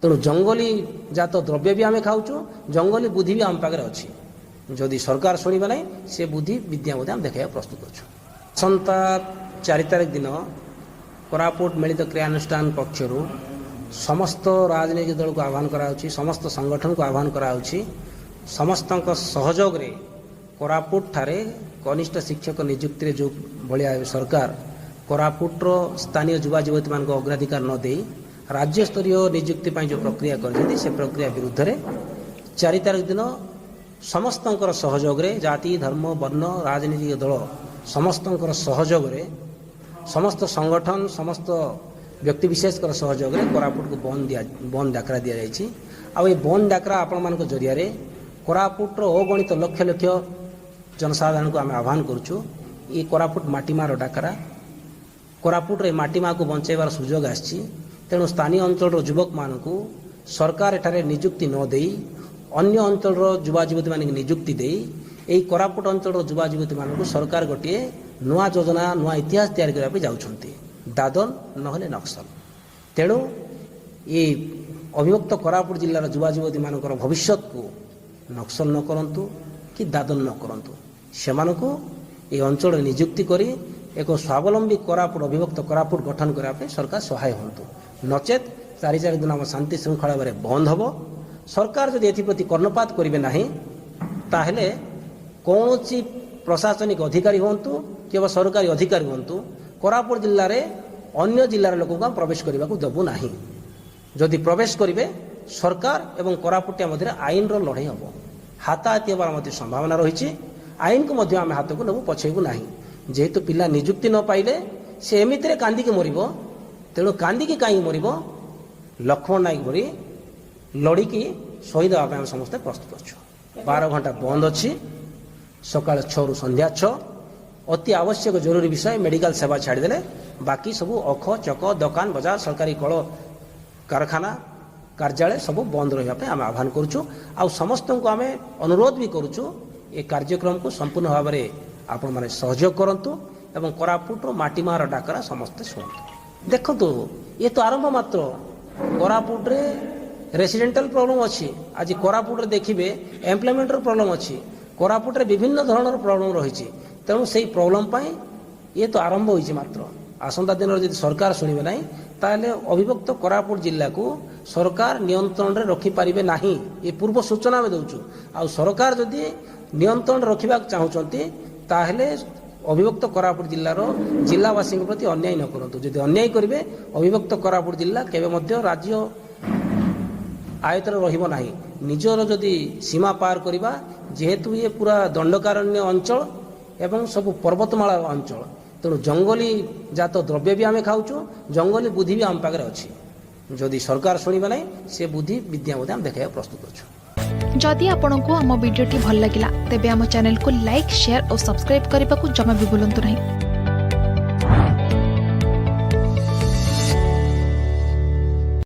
तेणु जंगली जात द्रव्य भी आम खाऊँ जंगली बुद्धि भी आम पाखे अच्छी जदि सरकार शुणा ना से बुद्धि विद्या आम देखा प्रस्तुत आसंता 4 तारिख दिन कोरापुट मिलित क्रियानुष्ठान पक्षर समस्त राजनीतिक दल को आह्वान कराउछि समस्त संगठन को आह्वान कराउछि समस्त सहयोग रे कोरापुट ठारे कनिष्ठ शिक्षक नियुक्ति जो भाया सरकार कोरापुटर स्थानीय युवा युवती मान अग्राधिकार न दे राज्य स्तरीय नियुक्ति जो प्रक्रिया कर से प्रक्रिया विरुद्ध रे 4 तारिख दिन समस्त सहयोग रे जाति धर्म वर्ण राजनीतिक दल समस्त सहयोग रे समस्त संगठन समस्त व्यक्तिविशेष सहयोग रे कोरापुट को बंद डाकरा दि जाइए आ बंद डाकरा आपण मान जरिया कोरापुटर अगणित लक्ष लक्ष जनसाधारण को आम आह्वान करुचु ये कोरापुट माटीमार डाकरा कोरापुट रे माटीमा को बंचाइबार सुजोग आछि तेणु स्थानीय अंचल युवक मानक सरकार एठारे नियुक्ति न देई अन्य अंचल युवा युवती मान नियुक्ति दे यही कोरापुट अंचल युवा युवती मान सरकार गोटे नुआ योजना नुआ इतिहास तैयारी करने जाउछंती दादन नहले नक्सल तेणु ये अविभक्त कोरापुट जिलार युवा युवती मान भविष्य को नक्सल न करंतु कि दादन न करंतु सेमानकु ये अंचल नियुक्ति करी एक स्वावलंबी कोरापुट अविभक्त कोरापुट गठन करने सरकार सहाय हंतु नचेत 4 दिन आम शांति श्रृंखला बंद हम सरकार जदि एप्रति कर्णपात करेंगे ना ताहले कौन प्रशासनिक अधिकारी हूँ कि सरकारी अधिकारी हूँ कोरापुट जिले में अन्य जिलार लोक प्रवेश करने को देवु ना जदि प्रवेश करेंगे सरकार एवं कोरापुटिया मध्य आईन लड़ाई हम हाथाहाती होवार संभावना रही आईन को आम हाथ को नबू पछेबू ना जेहेतु पिला निजुक्ति न पाइले से एमती कांदिकी मर तेणु कांदिकी कहीं मर लक्ष्मण नायक भरी लड़िकी शहीद हाँपाई आम समस्ते प्रस्तुत अच्छु 12 घंटा बंद अच्छी सकाल 6 रु संध्या 6 अति आवश्यक जरूरी विषय मेडिकल सेवा छाड़देले बाकी सबू अख चक दुकान बजार सरकारी कल कारखाना कार्यालय सब बंद रही आम आह्वान करुचु आ समस्त को आम अनुरोध भी करुचु ये कार्यक्रम को संपूर्ण भाव में आपण मैंने सहयोग करंतु एवं कोरापुट माटीमार डाकरा समस्ते शुणु देखु ये तो आरंभ मात्र कोरापुट रे रेसिडेंटल प्रॉब्लम अच्छी आज कोरापुट रे देखिए एम्प्लॉयमेंट प्रॉब्लम अच्छी कोरापुट रे विभिन्न धৰণৰ प्रॉब्लम रही तेणु से प्रॉब्लम पाई ये तो आरंभ होइछि मात्र आसंता दिन यदि सरकार शुणवे ना ताहले अविभक्त कोरापुट जिला को सरकार नियंत्रण रे रखि पारिबे नाही ये पूर्व सूचना में दउछु आ सरकार जदि नियंत्रण रखिबा चाहउचंती ताहले अविभक्त कोरापुट जिलार जिलावासी प्रति अन्याय न करंतु जदि अन्याय करेंगे अविभक्त कोरापुट जिला केबे मध्य राज्य आयतर रहिबो नाही निजर जदि सीमा पार करिबा जेहेतु ये पूरा दंडकारण्य अंचल एवं सब पर्वतमाला अंचल तेणु जंगली जात द्रव्य भी आम खाऊँ जंगली बुद्धि भी आम पाखे अच्छी जदि सरकार शुणा ना से बुद्धि विद्या आम देखा प्रस्तुत अच्छु जदि आपंक आम भिडी भल लगा तेब आम चैनल को लाइक शेयर और सब्सक्राइब करने को जमा भी भूलु नहीं।